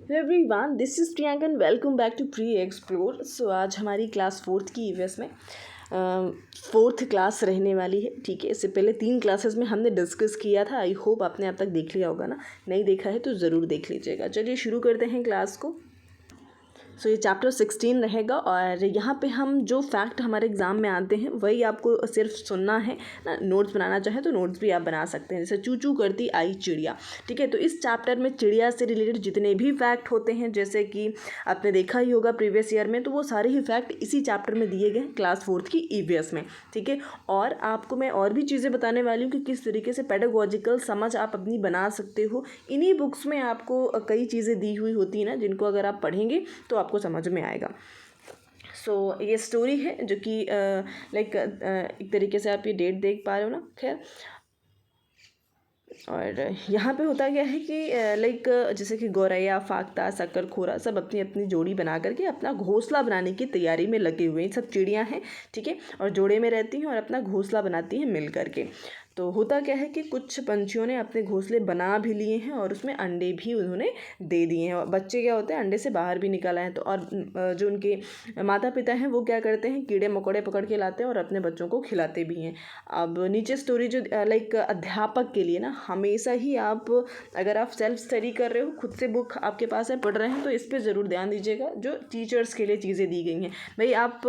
Hello everyone, this is Priyanka and welcome back to pre explore. So आज हमारी class 4th की EVS में 4th class रहने वाली है। ठीक है, इससे पहले 3 क्लासेस में हमने डिस्कस किया था। आई होप आपने अब तक देख लिया होगा ना। नहीं देखा है तो ज़रूर देख लीजिएगा। चलिए शुरू करते हैं क्लास को। सो ये चैप्टर 16 रहेगा और यहाँ पे हम जो फैक्ट हमारे एग्ज़ाम में आते हैं वही आपको सिर्फ सुनना है ना। नोट्स बनाना चाहें तो नोट्स भी आप बना सकते हैं। जैसे चू चू करती आई चिड़िया। ठीक है, तो इस चैप्टर में चिड़िया से रिलेटेड जितने भी फैक्ट होते हैं, जैसे कि आपने देखा ही होगा प्रीवियस ईयर में, तो वो सारे ही फैक्ट इसी चैप्टर में दिए गए हैं क्लास 4th की ईवीएस में। ठीक है, और आपको मैं और भी चीज़ें बताने वाली हूँ कि किस तरीके से पेडागोजिकल समझ आप अपनी बना सकते हो। इन्हीं बुक्स में आपको कई चीज़ें दी हुई होती हैं ना, जिनको अगर आप पढ़ेंगे तो आपको समझ में आएगा। सो ये स्टोरी है जो कि लाइक एक तरीके से आप ये डेट देख पा रहे हो ना। खैर, और यहाँ पे होता क्या है कि लाइक जैसे कि गौरैया, फाख्ता, शक्करखोरा सब अपनी अपनी जोड़ी बना करके अपना घोंसला बनाने की तैयारी में लगे हुए हैं। सब चिड़ियाँ हैं, ठीक है, और जोड़े में रहती हैं और अपना घोंसला बनाती हैं मिल करके। तो होता क्या है कि कुछ पंछियों ने अपने घोंसले बना भी लिए हैं और उसमें अंडे भी उन्होंने दे दिए हैं। और बच्चे क्या होते हैं, अंडे से बाहर भी निकल आए हैं। तो और जो उनके माता पिता हैं वो क्या करते हैं, कीड़े मकोड़े पकड़ के लाते हैं और अपने बच्चों को खिलाते भी हैं। अब नीचे स्टोरी जो लाइक अध्यापक के लिए ना, हमेशा ही आप अगर आप सेल्फ स्टडी कर रहे हो, खुद से बुक आपके पास है, पढ़ रहे हैं, तो इस पर ज़रूर ध्यान दीजिएगा। जो टीचर्स के लिए चीज़ें दी गई हैं, भाई आप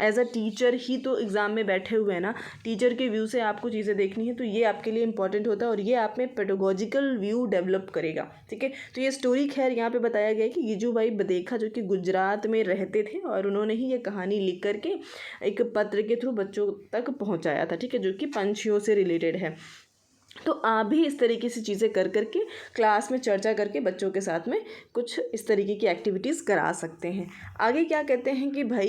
एज अ टीचर ही तो एग्ज़ाम में बैठे हुए हैं ना, टीचर के व्यू से आपको चीज़ें देखनी है, तो ये आपके लिए इंपॉर्टेंट होता है और ये आप में पेडागोजिकल व्यू डेवलप करेगा। ठीक है, तो ये स्टोरी खैर यहाँ पे बताया गया है कि गिजू भाई बदेखा जो कि गुजरात में रहते थे और उन्होंने ही ये कहानी लिख करके एक पत्र के थ्रू बच्चों तक पहुँचाया था। ठीक है, जो कि पंछियों से रिलेटेड है। तो आप भी इस तरीके से चीज़ें कर करके क्लास में चर्चा करके बच्चों के साथ में कुछ इस तरीके की एक्टिविटीज़ करा सकते हैं। आगे क्या कहते हैं कि भाई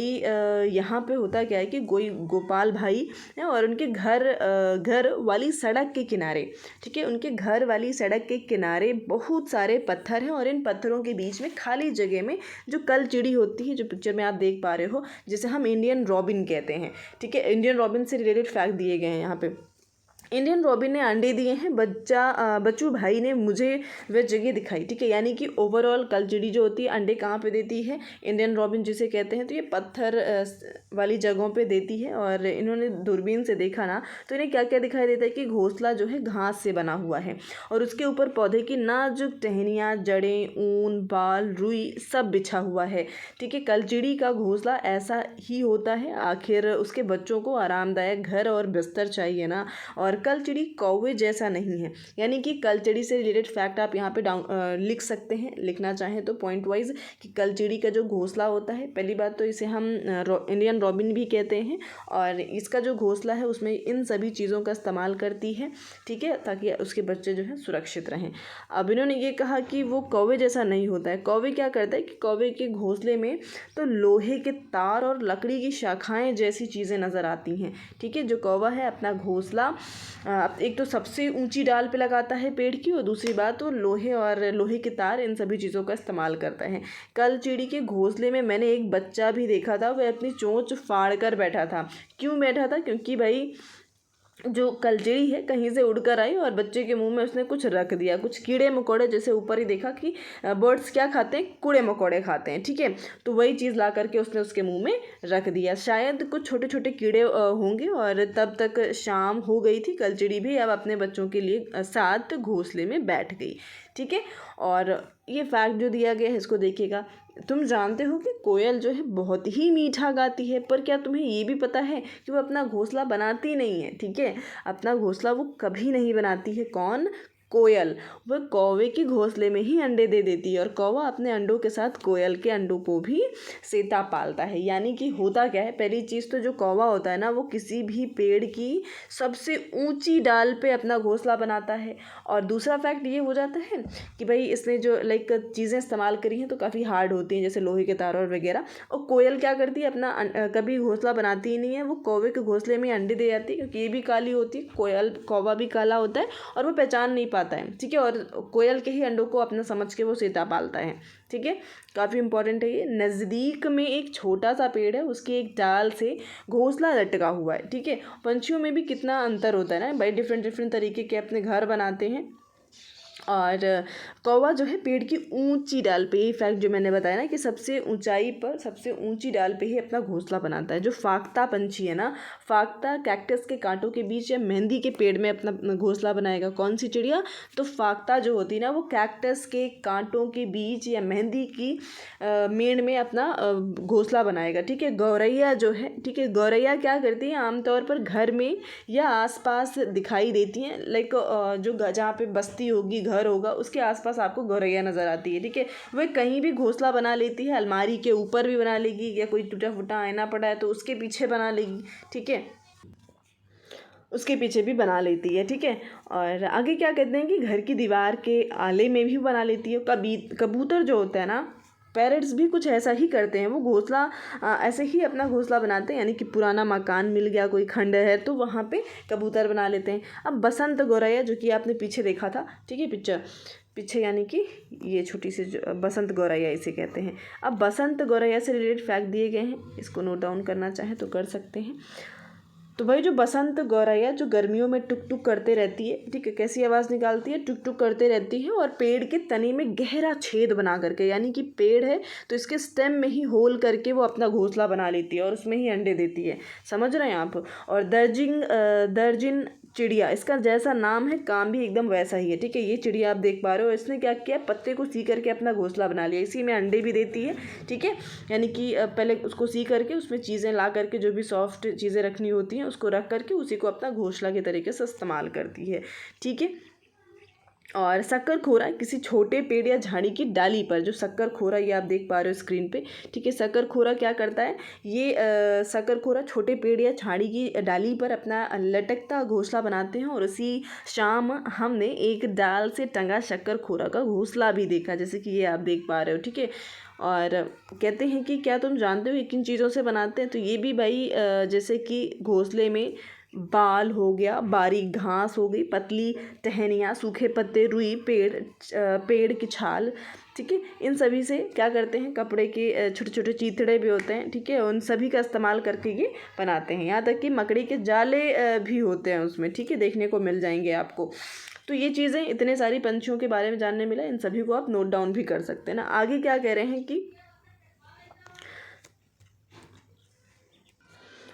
यहाँ पे होता क्या है कि गोपाल भाई हैं और उनके घर वाली सड़क के किनारे, ठीक है, उनके घर वाली सड़क के किनारे बहुत सारे पत्थर हैं और इन पत्थरों के बीच में खाली जगह में जो कलचिड़ी होती है, जो पिक्चर में आप देख पा रहे हो, जिसे हम इंडियन रॉबिन कहते हैं। ठीक है, इंडियन रॉबिन से रिलेटेड फैक्ट दिए गए हैं यहाँ पे। इंडियन रॉबिन ने अंडे दिए हैं। बच्चू भाई ने मुझे वह जगह दिखाई। ठीक है, यानी कि ओवरऑल कलचिड़ी जो होती है अंडे कहाँ पे देती है, इंडियन रॉबिन जिसे कहते हैं, तो ये पत्थर वाली जगहों पे देती है। और इन्होंने दूरबीन से देखा ना, तो इन्हें क्या क्या दिखाई देता है कि घोंसला जो है घास से बना हुआ है और उसके ऊपर पौधे की नाजुक टहनियाँ, जड़ें, ऊन, बाल, रुई सब बिछा हुआ है। ठीक है, कलचिड़ी का घोंसला ऐसा ही होता है। आखिर उसके बच्चों को आरामदायक घर और बिस्तर चाहिए ना। और कलचिड़ी कौवे जैसा नहीं है। यानी कि कलचिड़ी से रिलेटेड फैक्ट आप यहाँ पे लिख सकते हैं, लिखना चाहें तो पॉइंट वाइज, कि कलचिड़ी का जो घोंसला होता है, पहली बात तो इसे हम इंडियन रॉबिन भी कहते हैं और इसका जो घोंसला है उसमें इन सभी चीज़ों का इस्तेमाल करती है। ठीक है, ताकि उसके बच्चे जो हैं सुरक्षित रहें। अब इन्होंने ये कहा कि वो कौवे जैसा नहीं होता है। कौवे क्या करता है कि कौवे के घोंसले में तो लोहे के तार और लकड़ी की शाखाएं जैसी चीज़ें नज़र आती हैं। ठीक है, जो कौवा है अपना घोंसला एक तो सबसे ऊंची डाल पे लगाता है पेड़ की, और दूसरी बात तो लोहे के तार, इन सभी चीज़ों का इस्तेमाल करता है। कलचिड़ी के घोंसले में मैंने एक बच्चा भी देखा था, वह अपनी चोंच फाड़ कर बैठा था। क्यों बैठा था? क्योंकि भाई जो कलचिड़ी है कहीं से उड़कर आई और बच्चे के मुंह में उसने कुछ रख दिया, कुछ कीड़े मकोड़े। जैसे ऊपर ही देखा कि बर्ड्स क्या खाते हैं, कूड़े मकोड़े खाते हैं। ठीक है, तो वही चीज़ ला करके उसने उसके मुंह में रख दिया। शायद कुछ छोटे छोटे कीड़े होंगे और तब तक शाम हो गई थी। कलचिड़ी भी अब अपने बच्चों के लिए साथ घोंसले में बैठ गई। ठीक है, और ये फैक्ट जो दिया गया है इसको देखिएगा। तुम जानते हो कि कोयल जो है बहुत ही मीठा गाती है, पर क्या तुम्हें ये भी पता है कि वो अपना घोंसला बनाती नहीं है। ठीक है, अपना घोंसला वो कभी नहीं बनाती है। कौन? कोयल। वह कौवे के घोंसले में ही अंडे दे देती है और कौवा अपने अंडों के साथ कोयल के अंडों को भी सेता पालता है। यानी कि होता क्या है, पहली चीज़ तो जो कौवा होता है ना, वो किसी भी पेड़ की सबसे ऊंची डाल पे अपना घोंसला बनाता है। और दूसरा फैक्ट ये हो जाता है कि भाई इसने जो लाइक चीज़ें इस्तेमाल करी हैं तो काफ़ी हार्ड होती हैं, जैसे लोहे के तार और वगैरह। और कोयल क्या करती है, अपना कभी घोंसला बनाती ही नहीं है, वो कौवे के घोंसले में अंडे दे जाती है, क्योंकि ये भी काली होती है, कौवा भी काला होता है और वो पहचान नहीं पाता है। ठीक है, और कोयल के ही अंडों को अपना समझ के वो सेता पालता है। ठीक है, काफ़ी इंपॉर्टेंट है ये। नज़दीक में एक छोटा सा पेड़ है, उसकी एक डाल से घोंसला लटका हुआ है। ठीक है, पंछियों में भी कितना अंतर होता है ना भाई, डिफरेंट डिफरेंट तरीके के अपने घर बनाते हैं और कौवा जो है पेड़ की ऊंची डाल पे, ये फैक्ट जो मैंने बताया ना कि सबसे ऊंचाई पर सबसे ऊंची डाल पे ही अपना घोंसला बनाता है। जो फाख्ता पंछी है ना, फाख्ता कैक्टस के कांटों के बीच या मेहंदी के पेड़ में अपना घोंसला बनाएगा। कौन सी चिड़िया? तो फाख्ता जो होती है ना, वो कैक्टस के कांटों के बीच या मेहंदी की मेड़ में अपना घोंसला बनाएगा। ठीक है। गौरैया जो है, ठीक है, गौरैया क्या करती है, आमतौर पर घर में या आसपास दिखाई देती हैं। लाइक जो जहाँ पे बस्ती होगी, घर होगा, उसके आसपास आपको गौरैया नज़र आती है। ठीक है। वह कहीं भी घोंसला बना लेती है, अलमारी के ऊपर भी बना लेगी, या कोई टूटा फूटा आईना पड़ा है तो उसके पीछे बना लेगी। ठीक है, उसके पीछे भी बना लेती है। ठीक है। और आगे क्या कहते हैं कि घर की दीवार के आले में भी बना लेती है। कबूतर जो होता है ना, पैरट्स भी कुछ ऐसा ही करते हैं। वो घोंसला ऐसे ही अपना घोंसला बनाते हैं, यानी कि पुराना मकान मिल गया, कोई खंडहर है, तो वहाँ पे कबूतर बना लेते हैं। अब बसंत गौरैया जो कि आपने पीछे देखा था, ठीक है, पिक्चर पीछे, यानी कि ये छोटी सी बसंत गौरैया इसे कहते हैं। अब बसंत गौरैया से रिलेटेड फैक्ट दिए गए हैं, इसको नोट डाउन करना चाहें तो कर सकते हैं। तो भाई जो बसंत गौरैया जो गर्मियों में टुक टुक करते रहती है, ठीक है, कैसी आवाज़ निकालती है, टुक टुक करते रहती है, और पेड़ के तने में गहरा छेद बना करके, यानी कि पेड़ है तो इसके स्टेम में ही होल करके वो अपना घोंसला बना लेती है और उसमें ही अंडे देती है। समझ रहे हैं आप? और दर्जिन चिड़िया, इसका जैसा नाम है काम भी एकदम वैसा ही है। ठीक है, ये चिड़िया आप देख पा रहे हो, इसने क्या किया, पत्ते को सी करके अपना घोंसला बना लिया, इसी में अंडे भी देती है। ठीक है, यानी कि पहले उसको सी करके उसमें चीज़ें ला करके, जो भी सॉफ्ट चीज़ें रखनी होती हैं उसको रख करके उसी को अपना घोंसला के तरीके से इस्तेमाल करती है। ठीक है। और शक्कर खोरा किसी छोटे पेड़ या झाड़ी की डाली पर, जो शक्कर खोरा ये आप देख पा रहे हो स्क्रीन पे, ठीक है, शक्कर खोरा क्या करता है, ये शक्कर खोरा छोटे पेड़ या झाड़ी की डाली पर अपना लटकता घोंसला बनाते हैं। और उसी शाम हमने एक डाल से टंगा शक्कर खोरा का घोंसला भी देखा, जैसे कि ये आप देख पा रहे हो। ठीक है। और कहते हैं कि क्या तुम जानते हो ये किन चीज़ों से बनाते हैं? तो ये भी भाई जैसे कि घोंसले में बाल हो गया, बारीक घास हो गई, पतली टहनियाँ, सूखे पत्ते, रुई, पेड़ की छाल, ठीक है, इन सभी से क्या करते हैं, कपड़े के छोटे छोटे चीथड़े भी होते हैं, ठीक है, उन सभी का इस्तेमाल करके ये बनाते हैं। यहाँ तक कि मकड़ी के जाले भी होते हैं उसमें, ठीक है, देखने को मिल जाएंगे आपको। तो ये चीज़ें, इतने सारी पंछियों के बारे में जानने मिला, इन सभी को आप नोट डाउन भी कर सकते हैं ना। आगे क्या कह रहे हैं कि,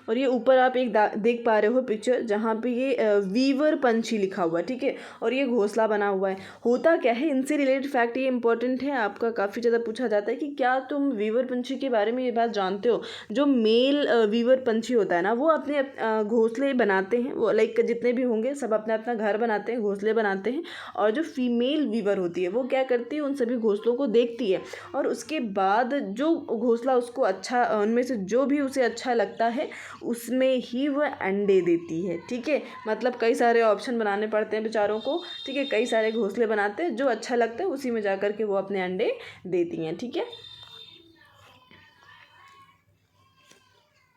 और ये ऊपर आप एक देख पा रहे हो पिक्चर, जहाँ पे ये वीवर पंछी लिखा हुआ है। ठीक है, और ये घोंसला बना हुआ है। होता क्या है, इनसे रिलेटेड फैक्ट ये इंपॉर्टेंट है, आपका काफ़ी ज़्यादा पूछा जाता है कि क्या तुम वीवर पंछी के बारे में ये बात जानते हो? जो मेल वीवर पंछी होता है ना, वो अपने घोंसले बनाते हैं, वो लाइक जितने भी होंगे सब अपना अपना घर बनाते हैं, घोंसले बनाते हैं। और जो फीमेल वीवर होती है वो क्या करती है, उन सभी घोंसलों को देखती है, और उसके बाद जो घोंसला उसको अच्छा, उनमें से जो भी उसे अच्छा लगता है उसमें ही वह अंडे देती है। ठीक है, मतलब कई सारे ऑप्शन बनाने पड़ते हैं बेचारों को। ठीक है, कई सारे घोंसले बनाते हैं, जो अच्छा लगता है उसी में जा कर के वो अपने अंडे देती हैं। ठीक है,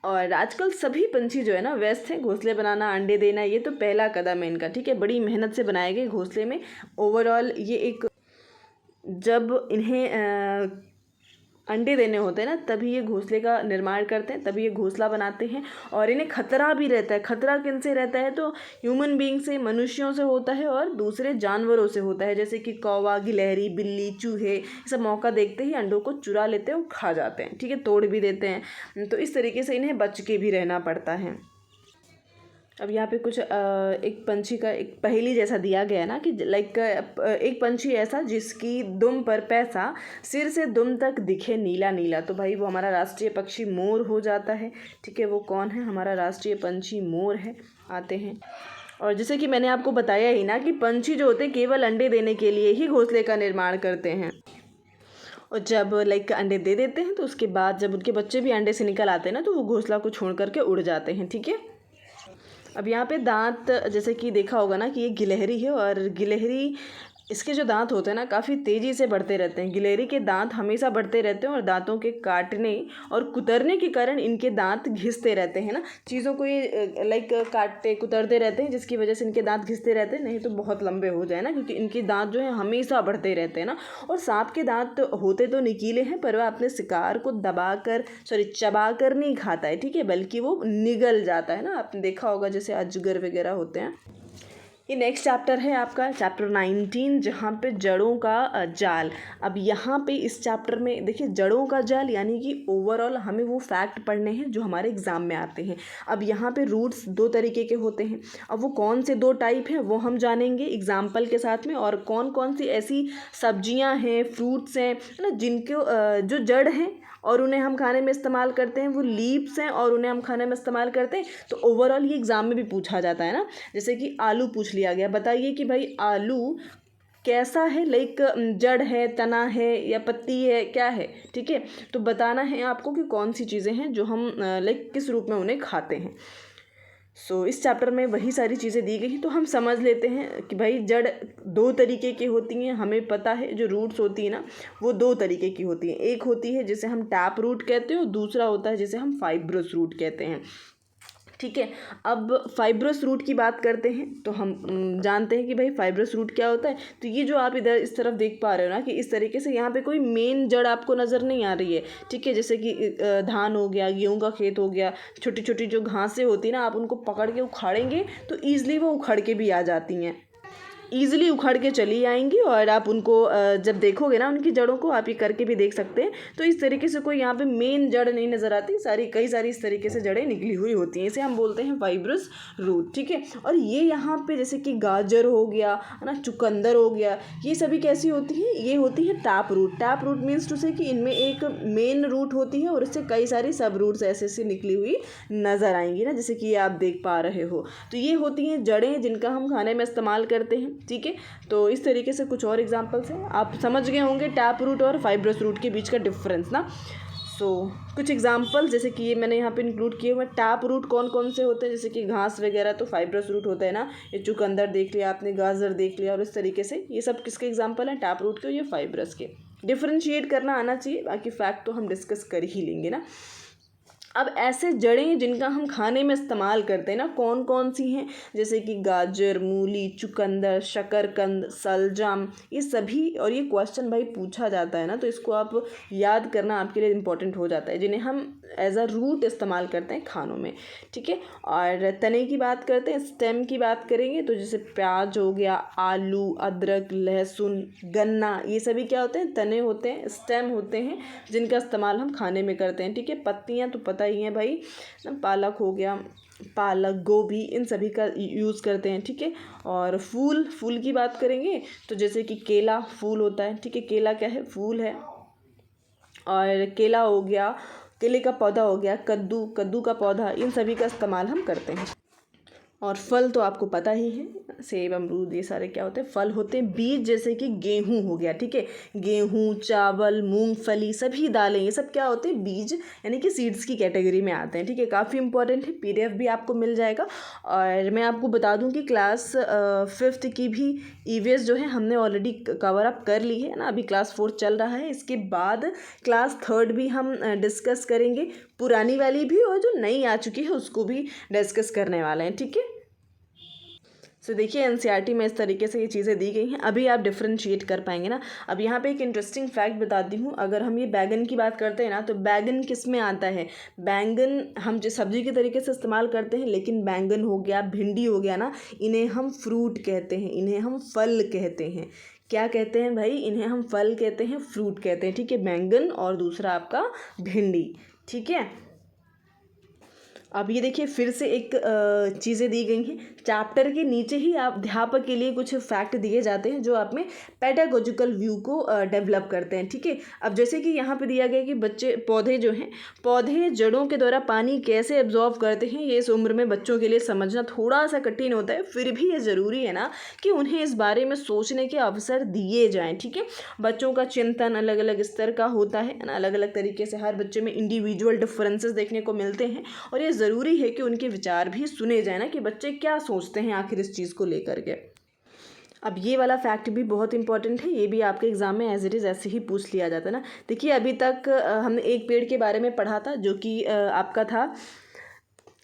और आजकल सभी पंछी जो है ना व्यस्त हैं घोंसले बनाना, अंडे देना, ये तो पहला कदम है इनका। ठीक है, बड़ी मेहनत से बनाए गए घोंसले में ओवरऑल ये एक, जब इन्हें अंडे देने होते हैं ना, तभी ये घोंसले का निर्माण करते हैं, तभी ये घोंसला बनाते हैं। और इन्हें खतरा भी रहता है। खतरा किन से रहता है? तो ह्यूमन बीइंग से, मनुष्यों से होता है, और दूसरे जानवरों से होता है, जैसे कि कौवा, गिलहरी, बिल्ली, चूहे, ये सब मौका देखते ही अंडों को चुरा लेते हैं और खा जाते हैं। ठीक है, तोड़ भी देते हैं। तो इस तरीके से इन्हें बच के भी रहना पड़ता है। अब यहाँ पे कुछ एक पंछी का एक पहेली जैसा दिया गया है ना, कि लाइक एक पंछी ऐसा जिसकी दुम पर पैसा, सिर से दुम तक दिखे नीला नीला। तो भाई वो हमारा राष्ट्रीय पक्षी मोर हो जाता है। ठीक है, वो कौन है? हमारा राष्ट्रीय पंछी मोर है। आते हैं, और जैसे कि मैंने आपको बताया ही ना कि पंछी जो होते हैं केवल अंडे देने के लिए ही घोंसले का निर्माण करते हैं। और जब लाइक अंडे दे देते हैं तो उसके बाद जब उनके बच्चे भी अंडे से निकल आते हैं ना, तो वो घोंसला को छोड़ करके उड़ जाते हैं। ठीक है, अब यहाँ पे दांत, जैसे कि देखा होगा ना कि ये गिलहरी है, और गिलहरी, इसके जो दांत होते हैं ना काफ़ी तेज़ी से बढ़ते रहते हैं। गिलहरी के दांत हमेशा बढ़ते रहते हैं, और दांतों के काटने और कुतरने के कारण इनके दांत घिसते रहते हैं ना, चीज़ों को ये लाइक काटते कुतरते रहते हैं, जिसकी वजह से इनके दांत घिसते रहते हैं, नहीं तो बहुत लंबे हो जाए ना, क्योंकि इनके दांत जो है हमेशा बढ़ते रहते हैं ना। और सांप के दांत होते तो निकीले हैं, पर वह अपने शिकार को चबा कर नहीं खाता है। ठीक है, बल्कि वो निगल जाता है ना, आपने देखा होगा जैसे अजगर वगैरह होते हैं। ये नेक्स्ट चैप्टर है आपका चैप्टर 19, जहाँ पे जड़ों का जाल। अब यहाँ पे इस चैप्टर में देखिए जड़ों का जाल यानी कि ओवरऑल हमें वो फैक्ट पढ़ने हैं जो हमारे एग्ज़ाम में आते हैं। अब यहाँ पे रूट्स दो तरीके के होते हैं, अब वो कौन से दो टाइप हैं वो हम जानेंगे एग्जाम्पल के साथ में, और कौन कौन सी ऐसी सब्जियाँ हैं, फ्रूट्स हैं ना जिनको जो जड़ हैं और उन्हें हम खाने में इस्तेमाल करते हैं, वो लीव्स हैं और उन्हें हम खाने में इस्तेमाल करते हैं। तो ओवरऑल ये एग्ज़ाम में भी पूछा जाता है ना, जैसे कि आलू पूछ लिया गया, बताइए कि भाई आलू कैसा है, लाइक जड़ है, तना है या पत्ती है, क्या है, ठीक है। तो बताना है आपको कि कौन सी चीज़ें हैं जो हम लाइक किस रूप में उन्हें खाते हैं। इस चैप्टर में वही सारी चीज़ें दी गई हैं, तो हम समझ लेते हैं कि भाई जड़ दो तरीके की होती हैं। हमें पता है जो रूट्स होती है ना वो दो तरीके की होती हैं, एक होती है जिसे हम टैप रूट कहते हैं और दूसरा होता है जिसे हम फाइब्रस रूट कहते हैं, ठीक है। अब फाइब्रस रूट की बात करते हैं तो हम जानते हैं कि भाई फाइब्रस रूट क्या होता है। तो ये जो आप इधर इस तरफ देख पा रहे हो ना कि इस तरीके से यहाँ पे कोई मेन जड़ आपको नज़र नहीं आ रही है, ठीक है। जैसे कि धान हो गया, गेहूं का खेत हो गया, छोटी छोटी जो घासें होती है ना, आप उनको पकड़ के उखाड़ेंगे तो ईजिली वो उखड़ के भी आ जाती हैं, ईज़िली उखड़ के चली आएंगी। और आप उनको जब देखोगे ना उनकी जड़ों को, आप ये करके भी देख सकते हैं। तो इस तरीके से कोई यहाँ पे मेन जड़ नहीं नज़र आती, कई सारी इस तरीके से जड़ें निकली हुई होती हैं, इसे हम बोलते हैं फाइब्रस रूट, ठीक है। और ये यहाँ पे जैसे कि गाजर हो गया है ना, चुकंदर हो गया, ये सभी कैसी होती हैं, ये होती है tap root. Tap root means to say कि इनमें एक मेन रूट होती है और इससे कई सारी सब रूट्स ऐसे ऐसे निकली हुई नज़र आएंगी ना, जैसे कि ये आप देख पा रहे हो। तो ये होती हैं जड़ें जिनका हम खाने में इस्तेमाल करते हैं, ठीक है। तो इस तरीके से कुछ और एग्जांपल्स हैं, आप समझ गए होंगे टैप रूट और फाइब्रस रूट के बीच का डिफरेंस ना। कुछ एग्जांपल जैसे कि ये मैंने यहाँ पे इंक्लूड किए हुए। टैप रूट कौन कौन से होते हैं, जैसे कि घास वगैरह, तो फाइब्रस रूट होता है ना, ये चुकंदर देख लिया आपने, गाजर देख लिया, और इस तरीके से ये सब किसके एग्जाम्पल हैं, टैप रूट के और ये फाइब्रस के। डिफ्रेंशिएट करना आना चाहिए, बाकी फैक्ट तो हम डिस्कस कर ही लेंगे ना। अब ऐसे जड़ें जिनका हम खाने में इस्तेमाल करते हैं ना, कौन कौन सी हैं, जैसे कि गाजर, मूली, चुकंदर, शकरकंद, सलजम, ये सभी। और ये क्वेश्चन भाई पूछा जाता है ना, तो इसको आप याद करना आपके लिए इम्पोर्टेंट हो जाता है, जिन्हें हम एज अ रूट इस्तेमाल करते हैं खानों में, ठीक है। और तने की बात करते हैं, स्टेम की बात करेंगे तो जैसे प्याज हो गया, आलू, अदरक, लहसुन, गन्ना, ये सभी क्या होते हैं, तने होते हैं, स्टेम होते हैं जिनका इस्तेमाल हम खाने में करते हैं, ठीक है। पत्तियाँ तो पता ही हैं भाई, पालक हो गया, पालक, गोभी, इन सभी का यूज़ करते हैं, ठीक है। और फूल की बात करेंगे तो जैसे कि केला फूल होता है, ठीक है, केला क्या है, फूल है। और केला हो गया, केले का पौधा हो गया, कद्दू का पौधा, इन सभी का इस्तेमाल हम करते हैं। और फल तो आपको पता ही है, सेब, अमरूद, ये सारे क्या होते हैं, फल होते हैं। बीज जैसे कि गेहूं हो गया, ठीक है, गेहूं, चावल, मूंगफली, सभी दालें, ये सब क्या होते हैं, बीज यानी कि सीड्स की कैटेगरी में आते हैं, ठीक है। काफ़ी इंपॉर्टेंट है, पीडीएफ भी आपको मिल जाएगा। और मैं आपको बता दूं कि क्लास 5th की भी ईवीएस जो है हमने ऑलरेडी कवर अप कर ली है ना, अभी क्लास 4 चल रहा है। इसके बाद क्लास 3rd भी हम डिस्कस करेंगे, पुरानी वाली भी और जो नई आ चुकी है उसको भी डिस्कस करने वाले हैं, ठीक है। देखिए एनसीईआरटी में इस तरीके से ये चीज़ें दी गई हैं, अभी आप डिफ्रेंशिएट कर पाएंगे ना। अब यहाँ पे एक इंटरेस्टिंग फैक्ट बताती हूँ, अगर हम ये बैगन की बात करते हैं ना, तो बैगन किस में आता है, बैंगन हम जो सब्जी के तरीके से इस्तेमाल करते हैं, लेकिन बैंगन हो गया, भिंडी हो गया ना, इन्हें हम फ्रूट कहते हैं, इन्हें हम फल कहते हैं। क्या कहते हैं भाई, इन्हें हम फल कहते हैं, फ्रूट कहते हैं, ठीक है, बैंगन और दूसरा आपका भिंडी, ठीक है। अब ये देखिए फिर से एक चीज़ें दी गई हैं, चैप्टर के नीचे ही आप अध्यापक के लिए कुछ फैक्ट दिए जाते हैं जो आप में पेडागोजिकल व्यू को डेवलप करते हैं, ठीक है। अब जैसे कि यहाँ पे दिया गया कि बच्चे, पौधे जो हैं, पौधे जड़ों के द्वारा पानी कैसे एब्जॉर्व करते हैं, ये इस उम्र में बच्चों के लिए समझना थोड़ा सा कठिन होता है, फिर भी ये ज़रूरी है ना कि उन्हें इस बारे में सोचने के अवसर दिए जाएँ, ठीक है। बच्चों का चिंतन अलग अलग स्तर का होता है ना, अलग अलग तरीके से हर बच्चे में इंडिविजुअल डिफरेंसेस देखने को मिलते हैं, और ये ज़रूरी है कि उनके विचार भी सुने जाए ना, कि बच्चे क्या सोचते हैं आखिर इस चीज़ को लेकर के। अब ये वाला फैक्ट भी बहुत इंपॉर्टेंट है, ये भी आपके एग्जाम में एज इट इज़ ऐसे ही पूछ लिया जाता है ना। देखिए अभी तक हमने एक पेड़ के बारे में पढ़ा था जो कि आपका था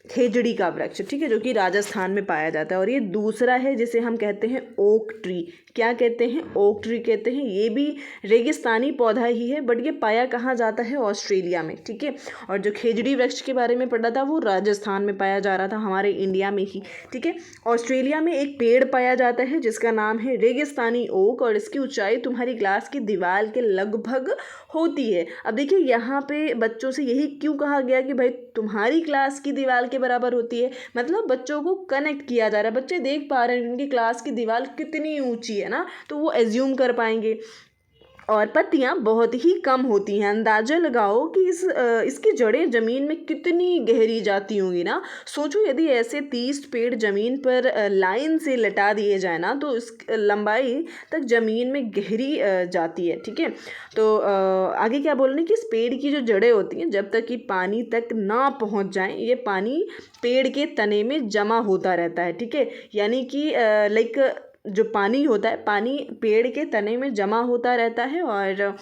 खेजड़ी का वृक्ष, ठीक है, जो कि राजस्थान में पाया जाता है। और ये दूसरा है जिसे हम कहते हैं ओक ट्री। क्या कहते हैं? ओक ट्री कहते हैं। ये भी रेगिस्तानी पौधा ही है, बट ये पाया कहाँ जाता है? ऑस्ट्रेलिया में, ठीक है। और जो खेजड़ी वृक्ष के बारे में पढ़ा था वो राजस्थान में पाया जा रहा था, हमारे इंडिया में ही, ठीक है। ऑस्ट्रेलिया में एक पेड़ पाया जाता है जिसका नाम है रेगिस्तानी ओक, और इसकी ऊंचाई तुम्हारी क्लास की दीवार के लगभग होती है। अब देखिए यहाँ पे बच्चों से यही क्यों कहा गया कि भाई तुम्हारी क्लास की दीवार के बराबर होती है, मतलब बच्चों को कनेक्ट किया जा रहा है। बच्चे देख पा रहे हैं उनकी क्लास की दीवार कितनी ऊंची है ना, तो वो एज्यूम कर पाएंगे। और पत्तियां बहुत ही कम होती हैं। अंदाजा लगाओ कि इसकी जड़ें ज़मीन में कितनी गहरी जाती होंगी ना। सोचो यदि ऐसे 30 पेड़ ज़मीन पर लाइन से लटा दिए जाए ना, तो इस लंबाई तक ज़मीन में गहरी जाती है, ठीक है। तो आगे क्या बोल रहे हैं कि इस पेड़ की जो जड़ें होती हैं, जब तक कि पानी तक ना पहुंच जाएं, ये पानी पेड़ के तने में जमा होता रहता है, ठीक है। यानी कि लाइक जो पानी होता है, पानी पेड़ के तने में जमा होता रहता है। और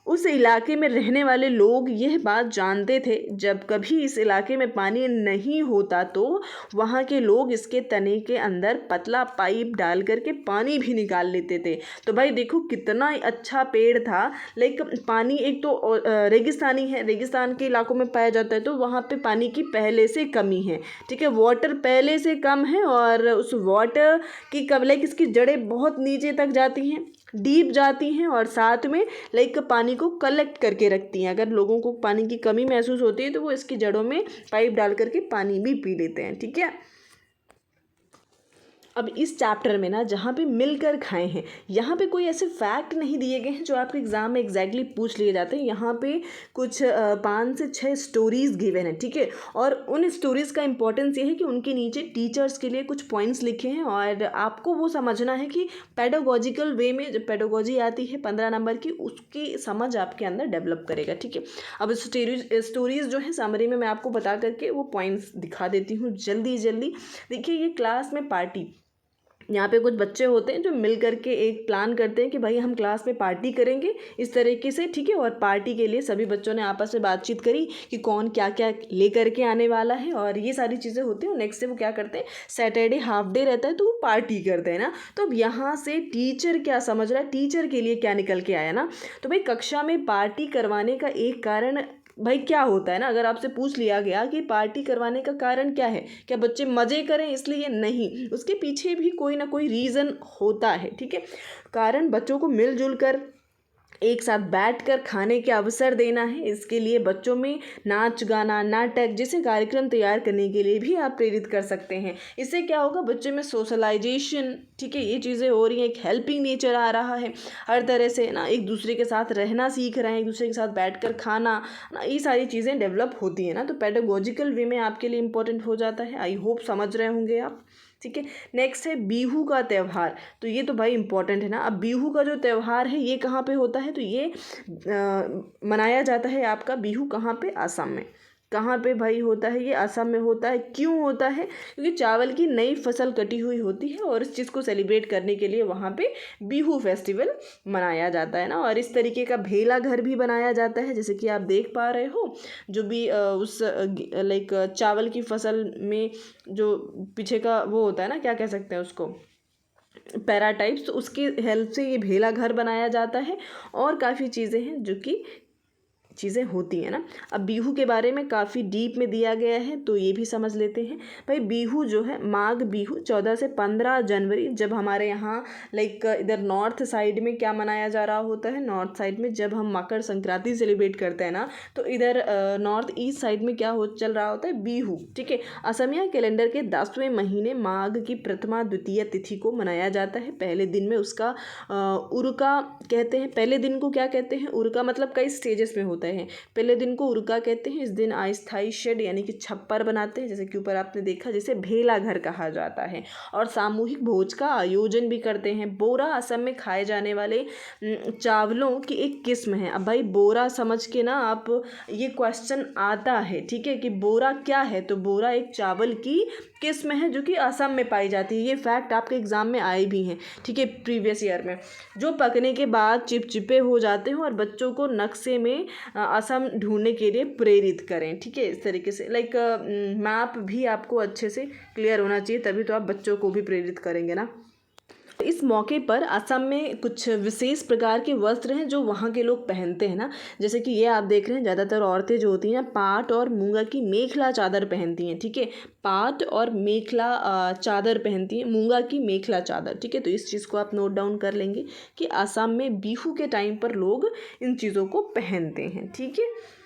उस इलाके में रहने वाले लोग यह बात जानते थे, जब कभी इस इलाके में पानी नहीं होता तो वहाँ के लोग इसके तने के अंदर पतला पाइप डाल करके पानी भी निकाल लेते थे। तो भाई देखो कितना अच्छा पेड़ था। लाइक पानी एक तो रेगिस्तानी है, रेगिस्तान के इलाकों में पाया जाता है, तो वहाँ पे पानी की पहले से कमी है, ठीक है। वाटर पहले से कम है, और उस वाटर की कब लाइक इसकी जड़ें बहुत नीचे तक जाती हैं, डीप जाती हैं, और साथ में लाइक पानी को कलेक्ट करके रखती हैं। अगर लोगों को पानी की कमी महसूस होती है तो वो इसकी जड़ों में पाइप डाल करके पानी भी पी लेते हैं, ठीक है। अब इस चैप्टर में ना जहाँ पे मिलकर खाए हैं, यहाँ पे कोई ऐसे फैक्ट नहीं दिए गए हैं जो आपके एग्जाम में एग्जैक्टली पूछ लिए जाते हैं। यहाँ पे कुछ 5 से 6 स्टोरीज गिवन है, ठीक है। और उन स्टोरीज़ का इंपॉर्टेंस ये है कि उनके नीचे टीचर्स के लिए कुछ पॉइंट्स लिखे हैं, और आपको वो समझना है कि पेडागोजिकल वे में जब पेडागोजी आती है 15 नंबर की, उसकी समझ आपके अंदर डेवलप करेगा, ठीक है। अब स्टोरीज जो है समरी में मैं आपको बता करके वो पॉइंट्स दिखा देती हूँ जल्दी जल्दी। देखिए ये क्लास में पार्टी, यहाँ पे कुछ बच्चे होते हैं जो मिल करके एक प्लान करते हैं कि भाई हम क्लास में पार्टी करेंगे इस तरीके से, ठीक है। और पार्टी के लिए सभी बच्चों ने आपस में बातचीत करी कि कौन क्या क्या ले करके आने वाला है, और ये सारी चीज़ें होती हैं। नेक्स्ट से वो क्या करते हैं, सैटरडे हाफ डे रहता है तो वो पार्टी करते हैं ना। तो अब यहाँ से टीचर क्या समझ रहा है, टीचर के लिए क्या निकल के आया ना, तो भाई कक्षा में पार्टी करवाने का एक कारण भाई क्या होता है ना, अगर आपसे पूछ लिया गया कि पार्टी करवाने का कारण क्या है, क्या बच्चे मज़े करें इसलिए? नहीं, उसके पीछे भी कोई ना कोई रीज़न होता है, ठीक है। कारण बच्चों को मिलजुल कर एक साथ बैठकर खाने के अवसर देना है। इसके लिए बच्चों में नाच गाना नाटक जैसे कार्यक्रम तैयार करने के लिए भी आप प्रेरित कर सकते हैं। इससे क्या होगा, बच्चे में सोशलाइजेशन, ठीक है, ये चीज़ें हो रही हैं, एक हेल्पिंग नेचर आ रहा है, हर तरह से ना एक दूसरे के साथ रहना सीख रहे हैं, एक दूसरे के साथ बैठकर खाना ना, ये सारी चीज़ें डेवलप होती हैं ना। तो पेडागोजिकल वे में आपके लिए इंपॉर्टेंट हो जाता है। आई होप समझ रहे होंगे आप, ठीक है। नेक्स्ट है बिहू का त्यौहार। तो ये तो भाई इंपॉर्टेंट है ना। अब बिहू का जो त्यौहार है ये कहाँ पे होता है, तो ये मनाया जाता है आपका बिहू कहाँ पे, आसाम में। कहाँ पे भाई होता है ये, आसाम में होता है। क्यों होता है, क्योंकि चावल की नई फसल कटी हुई होती है, और इस चीज़ को सेलिब्रेट करने के लिए वहाँ पे बिहू फेस्टिवल मनाया जाता है ना। और इस तरीके का भेला घर भी बनाया जाता है, जैसे कि आप देख पा रहे हो, जो भी उस लाइक चावल की फसल में जो पीछे का वो होता है ना, क्या कह सकते हैं उसको, पैराटाइप्स, तो उसकी हेल्प से ये भेला घर बनाया जाता है। और काफ़ी चीज़ें हैं जो कि चीज़ें होती हैं ना। अब बिहू के बारे में काफ़ी डीप में दिया गया है, तो ये भी समझ लेते हैं। भाई बिहू जो है, माघ बिहू 14 से 15 जनवरी, जब हमारे यहाँ लाइक इधर नॉर्थ साइड में क्या मनाया जा रहा होता है, नॉर्थ साइड में जब हम मकर संक्रांति सेलिब्रेट करते हैं ना, तो इधर नॉर्थ ईस्ट साइड में क्या चल रहा होता है, बिहू, ठीक है। असमिया कैलेंडर के 10वें महीने माघ की प्रथमा द्वितीय तिथि को मनाया जाता है। पहले दिन में उसका उरुका कहते हैं। पहले दिन को क्या कहते हैं, उरुका, मतलब कई स्टेजेस में होता है। पहले दिन को उरुका कहते हैं। इस दिन अस्थायी शेड यानी कि छप्पर बनाते हैं, जैसे कि ऊपर आपने देखा, जैसे भेला घर कहा जाता है। और सामूहिक भोज का आयोजन भी करते हैं। बोरा असम में खाए जाने वाले चावलों की एक किस्म है। अब भाई बोरा समझ के ना आप, ये क्वेश्चन आता है, ठीक है, कि बोरा क्या है, तो बोरा एक चावल की किस्म है जो कि असम में पाई जाती है। ये फैक्ट आपके एग्ज़ाम में आए भी हैं, ठीक है, प्रीवियस ईयर में। जो पकने के बाद चिपचिपे हो जाते हैं और बच्चों को नक्शे में असम ढूंढने के लिए प्रेरित करें, ठीक है, इस तरीके से। लाइक मैप भी आपको अच्छे से क्लियर होना चाहिए, तभी तो आप बच्चों को भी प्रेरित करेंगे ना। इस मौके पर असम में कुछ विशेष प्रकार के वस्त्र हैं जो वहाँ के लोग पहनते हैं ना, जैसे कि ये आप देख रहे हैं, ज़्यादातर औरतें जो होती हैं पाट और मूंगा की मेखला चादर पहनती हैं, ठीक है, पाट और मेखला चादर पहनती हैं, मूंगा की मेखला चादर, ठीक है। तो इस चीज़ को आप नोट डाउन कर लेंगे कि असम में बिहू के टाइम पर लोग इन चीज़ों को पहनते हैं, ठीक है।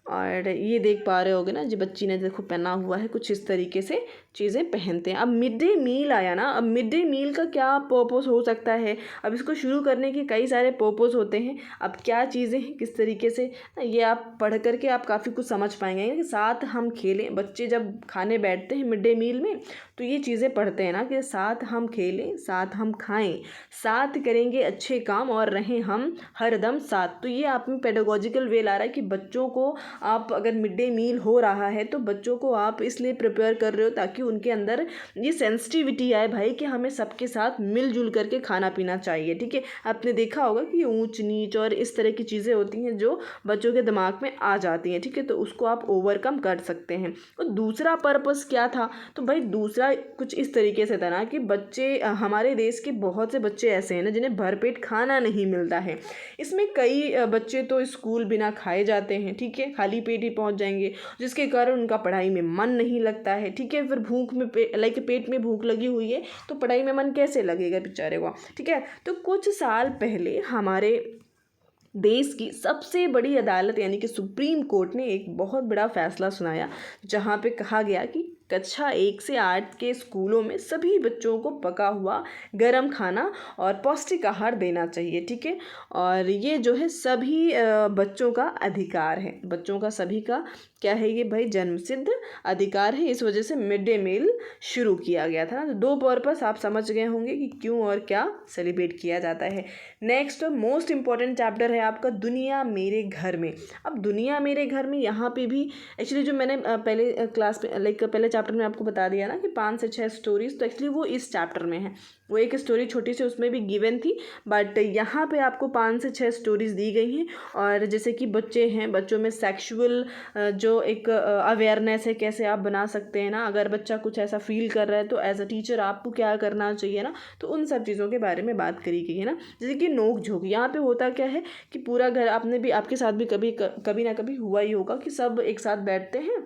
और ये देख पा रहे होगे ना, जो बच्ची ने देखो पहना हुआ है, कुछ इस तरीके से चीज़ें पहनते हैं। अब मिड डे मील आया ना, अब मिड डे मील का क्या पर्पस हो सकता है, अब इसको शुरू करने के कई सारे पर्पस होते हैं। अब क्या चीज़ें हैं, किस तरीके से, ये आप पढ़ करके आप काफ़ी कुछ समझ पाएंगे कि साथ हम खेलें। बच्चे जब खाने बैठते हैं मिड डे मील में तो ये चीज़ें पढ़ते हैं ना कि साथ हम खेलें, साथ हम खाएं, साथ करेंगे अच्छे काम और रहें हम हरदम साथ। तो ये आप में पेडागोजिकल वे ला रहा है कि बच्चों को आप अगर मिड डे मील हो रहा है तो बच्चों को आप इसलिए प्रिपेयर कर रहे हो ताकि उनके अंदर ये सेंसिटिविटी आए भाई कि हमें सबके साथ मिलजुल करके खाना पीना चाहिए, ठीक है। आपने देखा होगा कि ऊंच नीच और इस तरह की चीज़ें होती हैं जो बच्चों के दिमाग में आ जाती हैं, ठीक है, तो उसको आप ओवरकम कर सकते हैं। और दूसरा पर्पस क्या था, तो भाई दूसरा कुछ इस तरीके से था ना कि बच्चे, हमारे देश के बहुत से बच्चे ऐसे हैं ना जिन्हें भरपेट खाना नहीं मिलता है। इसमें कई बच्चे तो स्कूल बिना खाए जाते हैं, ठीक है, खाली पेट ही पहुंच जाएंगे, जिसके कारण उनका पढ़ाई में मन नहीं लगता है, ठीक है। फिर भूख में पेट में भूख लगी हुई है तो पढ़ाई में मन कैसे लगेगा बेचारे को, ठीक है। तो कुछ साल पहले हमारे देश की सबसे बड़ी अदालत यानी कि सुप्रीम कोर्ट ने एक बहुत बड़ा फैसला सुनाया, जहां पे कहा गया कि कक्षा 1 से 8 के स्कूलों में सभी बच्चों को पका हुआ गर्म खाना और पौष्टिक आहार देना चाहिए, ठीक है। और ये जो है सभी बच्चों का अधिकार है, बच्चों का सभी का क्या है, ये भाई जन्मसिद्ध अधिकार है। इस वजह से मिड डे मील शुरू किया गया था। तो दो पर्पस आप समझ गए होंगे कि क्यों और क्या सेलिब्रेट किया जाता है। नेक्स्ट मोस्ट इम्पॉर्टेंट चैप्टर है आपका दुनिया मेरे घर में। अब दुनिया मेरे घर में यहाँ पे भी एक्चुअली जो मैंने पहले क्लास में पहले चैप्टर में आपको बता दिया ना कि 5 से 6 स्टोरीज, तो एक्चुअली वो इस चैप्टर में है। वो एक स्टोरी छोटी सी उसमें भी गिवन थी, बट यहाँ पे आपको 5 से 6 स्टोरीज दी गई हैं। और जैसे कि बच्चे हैं, बच्चों में सेक्सुअल जो एक अवेयरनेस है कैसे आप बना सकते हैं ना, अगर बच्चा कुछ ऐसा फील कर रहा है तो एज अ टीचर आपको क्या करना चाहिए ना, तो उन सब चीज़ों के बारे में बात करी गई है ना। जैसे कि नोक झोंक, यहाँ पे होता क्या है कि पूरा घर, आपके साथ भी कभी ना कभी हुआ ही होगा कि सब एक साथ बैठते हैं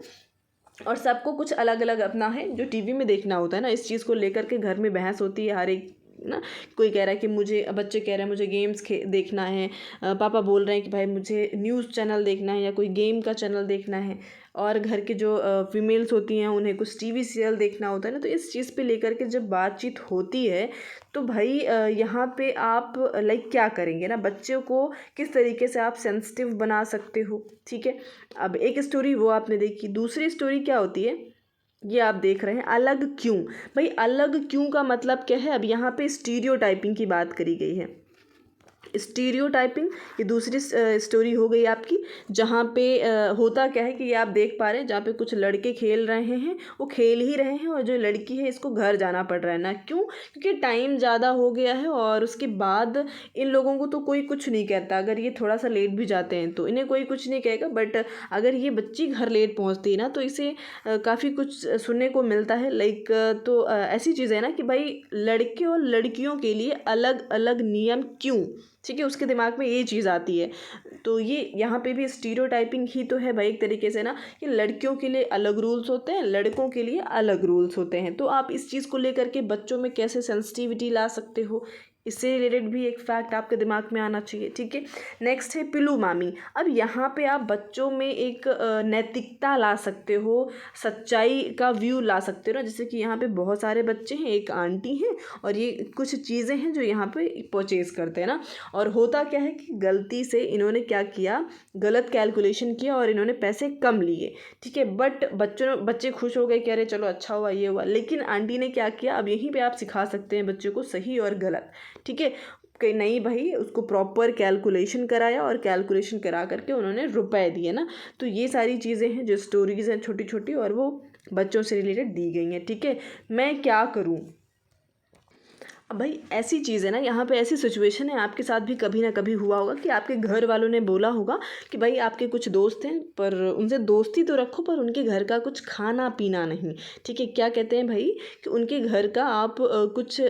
और सबको कुछ अलग अलग अपना है जो टीवी में देखना होता है ना, इस चीज़ को लेकर के घर में बहस होती है हर एक ना। कोई कह रहा है कि बच्चे कह रहे हैं मुझे गेम्स देखना है, पापा बोल रहे हैं कि भाई मुझे न्यूज़ चैनल देखना है या कोई गेम का चैनल देखना है, और घर के जो फीमेल्स होती हैं उन्हें कुछ टीवी सीरियल देखना होता है ना। तो इस चीज़ पे लेकर के जब बातचीत होती है तो भाई यहाँ पे आप क्या करेंगे ना, बच्चों को किस तरीके से आप सेंसिटिव बना सकते हो, ठीक है। अब एक स्टोरी वो आपने देखी, दूसरी स्टोरी क्या होती है ये आप देख रहे हैं अलग क्यों। भाई अलग क्यों का मतलब क्या है, अब यहाँ पे स्टीरियोटाइपिंग की बात करी गई है। स्टीरियोटाइपिंग ये दूसरी स्टोरी हो गई आपकी, जहाँ पे होता क्या है कि ये आप देख पा रहे हैं, जहाँ पे कुछ लड़के खेल रहे हैं, वो खेल ही रहे हैं और जो लड़की है इसको घर जाना पड़ रहा है ना। क्यों? क्योंकि टाइम ज़्यादा हो गया है और उसके बाद इन लोगों को तो कोई कुछ नहीं कहता। अगर ये थोड़ा सा लेट भी जाते हैं तो इन्हें कोई कुछ नहीं कहेगा, बट अगर ये बच्ची घर लेट पहुँचती है ना तो इसे काफ़ी कुछ सुनने को मिलता है। तो ऐसी चीज़ है ना कि भाई लड़के और लड़कियों के लिए अलग अलग नियम क्यों, ठीक है, उसके दिमाग में ये चीज़ आती है। तो ये यहाँ पे भी स्टीरियोटाइपिंग ही तो है भाई एक तरीके से ना, कि लड़कियों के लिए अलग रूल्स होते हैं, लड़कों के लिए अलग रूल्स होते हैं। तो आप इस चीज़ को लेकर के बच्चों में कैसे सेंसिटिविटी ला सकते हो, इससे रिलेटेड भी एक फैक्ट आपके दिमाग में आना चाहिए, ठीक है। नेक्स्ट है पिल्लू मामी। अब यहाँ पे आप बच्चों में एक नैतिकता ला सकते हो, सच्चाई का व्यू ला सकते हो ना। जैसे कि यहाँ पे बहुत सारे बच्चे हैं, एक आंटी हैं और ये कुछ चीज़ें हैं जो यहाँ पे परचेज करते हैं ना। और होता क्या है कि गलती से इन्होंने क्या किया, गलत कैलकुलेशन किया और इन्होंने पैसे कम लिए, ठीक है। बट बच्चे खुश हो गए, कह रहे चलो अच्छा हुआ ये हुआ। लेकिन आंटी ने क्या किया, अब यहीं पे आप सिखा सकते हैं बच्चों को सही और गलत, ठीक है। कि नहीं भाई उसको प्रॉपर कैलकुलेशन कराया और कैलकुलेशन करा करके उन्होंने रुपए दिए ना। तो ये सारी चीज़ें हैं जो स्टोरीज़ हैं छोटी छोटी, और वो बच्चों से रिलेटेड दी गई हैं, ठीक है। मैं क्या करूँ? अब भाई ऐसी चीज़ है ना, यहाँ पे ऐसी सिचुएशन है, आपके साथ भी कभी ना कभी हुआ होगा कि आपके घर वालों ने बोला होगा कि भाई आपके कुछ दोस्त हैं, पर उनसे दोस्ती तो रखो, पर उनके घर का कुछ खाना पीना नहीं, ठीक है। क्या कहते हैं भाई कि उनके घर का आप कुछ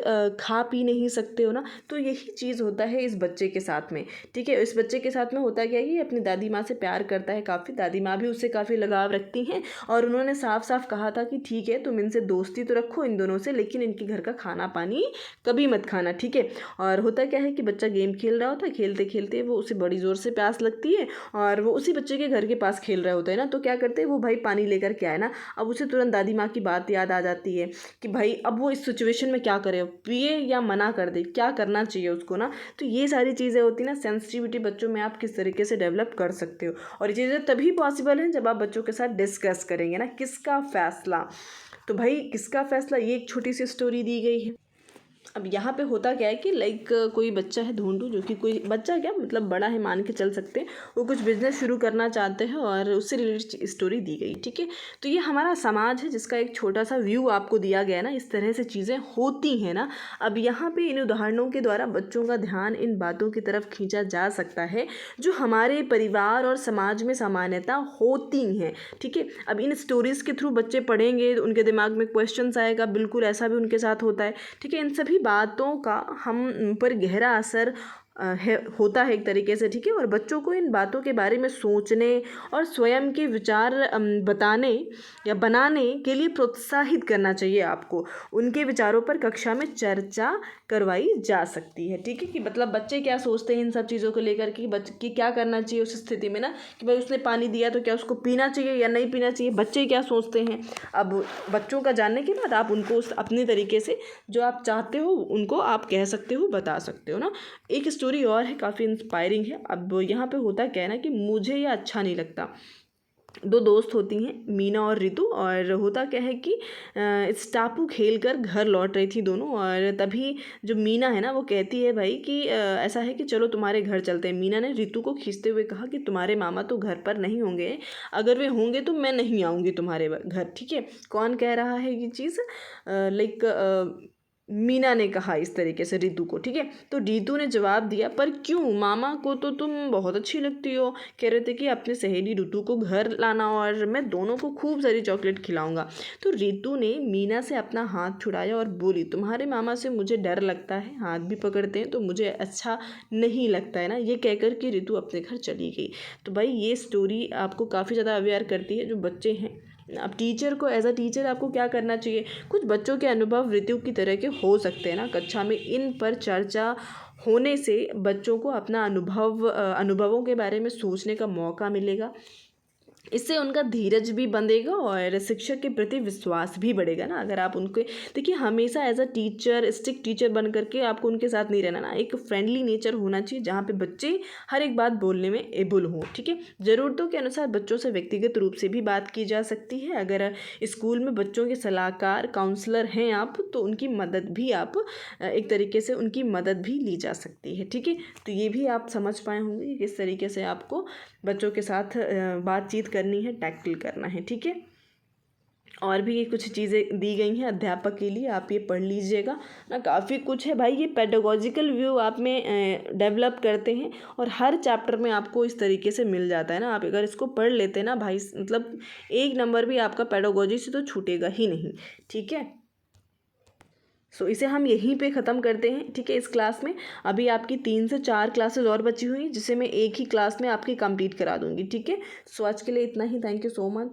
खा पी नहीं सकते हो ना। तो यही चीज़ होता है इस बच्चे के साथ में, ठीक है। इस बच्चे के साथ में होता क्या है कि अपनी दादी माँ से प्यार करता है काफ़ी, दादी माँ भी उससे काफ़ी लगाव रखती हैं, और उन्होंने साफ साफ कहा था कि ठीक है तुम इनसे दोस्ती तो रखो इन दोनों से, लेकिन इनके घर का खाना पानी कभी मत खाना, ठीक है। और होता क्या है कि बच्चा गेम खेल रहा होता है, खेलते खेलते वो उसे बड़ी ज़ोर से प्यास लगती है, और वो उसी बच्चे के घर के पास खेल रहा होता है ना। तो क्या करते हैं वो भाई पानी लेकर के आए ना, अब उसे तुरंत दादी माँ की बात याद आ जाती है कि भाई अब वो इस सिचुएशन में क्या करे, पिए या मना कर दे, क्या करना चाहिए उसको ना। तो ये सारी चीज़ें होती ना, सेंसिटिविटी बच्चों में आप किस तरीके से डेवलप कर सकते हो, और ये चीज़ें तभी पॉसिबल हैं जब आप बच्चों के साथ डिस्कस करेंगे ना, किसका फैसला। तो भाई किसका फैसला, ये एक छोटी सी स्टोरी दी गई है। अब यहाँ पे होता क्या है कि लाइक कोई बच्चा है, ढूंढूं, जो कि कोई बच्चा क्या मतलब बड़ा है मान के चल सकते हैं, वो कुछ बिजनेस शुरू करना चाहते हैं और उससे रिलेटेड स्टोरी दी गई, ठीक है। तो ये हमारा समाज है जिसका एक छोटा सा व्यू आपको दिया गया ना, इस तरह से चीज़ें होती हैं ना। अब यहाँ पे इन उदाहरणों के द्वारा बच्चों का ध्यान इन बातों की तरफ खींचा जा सकता है जो हमारे परिवार और समाज में सामान्यता होती हैं, ठीक है। अब इन स्टोरीज़ के थ्रू बच्चे पढ़ेंगे, उनके दिमाग में क्वेश्चंस आएगा, बिल्कुल ऐसा भी उनके साथ होता है, ठीक है। इन सभी बातों का हम पर गहरा असर होता है एक तरीके से, ठीक है। और बच्चों को इन बातों के बारे में सोचने और स्वयं के विचार बताने या बनाने के लिए प्रोत्साहित करना चाहिए आपको। उनके विचारों पर कक्षा में चर्चा करवाई जा सकती है, ठीक है। कि मतलब बच्चे क्या सोचते हैं इन सब चीज़ों को लेकर कि बच्चे क्या करना चाहिए उस स्थिति में ना, कि भाई उसने पानी दिया तो क्या उसको पीना चाहिए या नहीं पीना चाहिए, बच्चे क्या सोचते हैं। अब बच्चों का जानने के बाद आप उनको अपने तरीके से जो आप चाहते हो उनको आप कह सकते हो, बता सकते हो ना। एक स्टोरी और है, काफ़ी इंस्पायरिंग है। अब यहाँ पे होता क्या है ना कि मुझे ये अच्छा नहीं लगता। दो दोस्त होती हैं, मीना और रितु, और होता क्या है कि इस टापू खेल कर घर लौट रही थी दोनों, और तभी जो मीना है ना वो कहती है भाई कि ऐसा है कि चलो तुम्हारे घर चलते हैं। मीना ने रितु को खींचते हुए कहा कि तुम्हारे मामा तो घर पर नहीं होंगे, अगर वे होंगे तो मैं नहीं आऊँगी तुम्हारे घर, ठीक है। कौन कह रहा है ये चीज़, लाइक मीना ने कहा इस तरीके से रितु को, ठीक है। तो रितु ने जवाब दिया, पर क्यों, मामा को तो तुम बहुत अच्छी लगती हो, कह रहे थे कि अपने सहेली रितु को घर लाना और मैं दोनों को खूब सारी चॉकलेट खिलाऊंगा। तो रितु ने मीना से अपना हाथ छुड़ाया और बोली, तुम्हारे मामा से मुझे डर लगता है, हाथ भी पकड़ते हैं तो मुझे अच्छा नहीं लगता है ना। ये कहकर के रितु अपने घर चली गई। तो भाई ये स्टोरी आपको काफ़ी ज़्यादा अवेयर करती है जो बच्चे हैं। अब टीचर को एज अ टीचर आपको क्या करना चाहिए, कुछ बच्चों के अनुभव ऋतु की तरह के हो सकते हैं ना, कक्षा में इन पर चर्चा होने से बच्चों को अपना अनुभवों के बारे में सोचने का मौका मिलेगा। इससे उनका धीरज भी बंधेगा और शिक्षक के प्रति विश्वास भी बढ़ेगा ना। अगर आप उनके देखिए, हमेशा as a teacher strict teacher बन करके आपको उनके साथ नहीं रहना ना, एक फ्रेंडली नेचर होना चाहिए जहाँ पे बच्चे हर एक बात बोलने में एबल हों, ठीक है। ज़रूरतों के अनुसार बच्चों से व्यक्तिगत रूप से भी बात की जा सकती है। अगर स्कूल में बच्चों के सलाहकार काउंसलर हैं आप, तो उनकी मदद भी आप एक तरीके से उनकी मदद भी ली जा सकती है, ठीक है। तो ये भी आप समझ पाए होंगे कि किस तरीके से आपको बच्चों के साथ बातचीत करनी है, टैकल करना है, ठीक है। और भी ये कुछ चीज़ें दी गई हैं अध्यापक के लिए, आप ये पढ़ लीजिएगा ना, काफ़ी कुछ है भाई। ये पेडागोजिकल व्यू आप में डेवलप करते हैं और हर चैप्टर में आपको इस तरीके से मिल जाता है ना। आप अगर इसको पढ़ लेते हैं ना भाई, मतलब एक नंबर भी आपका पेडागोजी से तो छूटेगा ही नहीं, ठीक है। सो इसे हम यहीं पे ख़त्म करते हैं, ठीक है। इस क्लास में अभी आपकी 3 से 4 क्लासेस और बची हुई, जिसे मैं एक ही क्लास में आपकी कंप्लीट करा दूँगी, ठीक है। सो आज के लिए इतना ही। Thank you so much.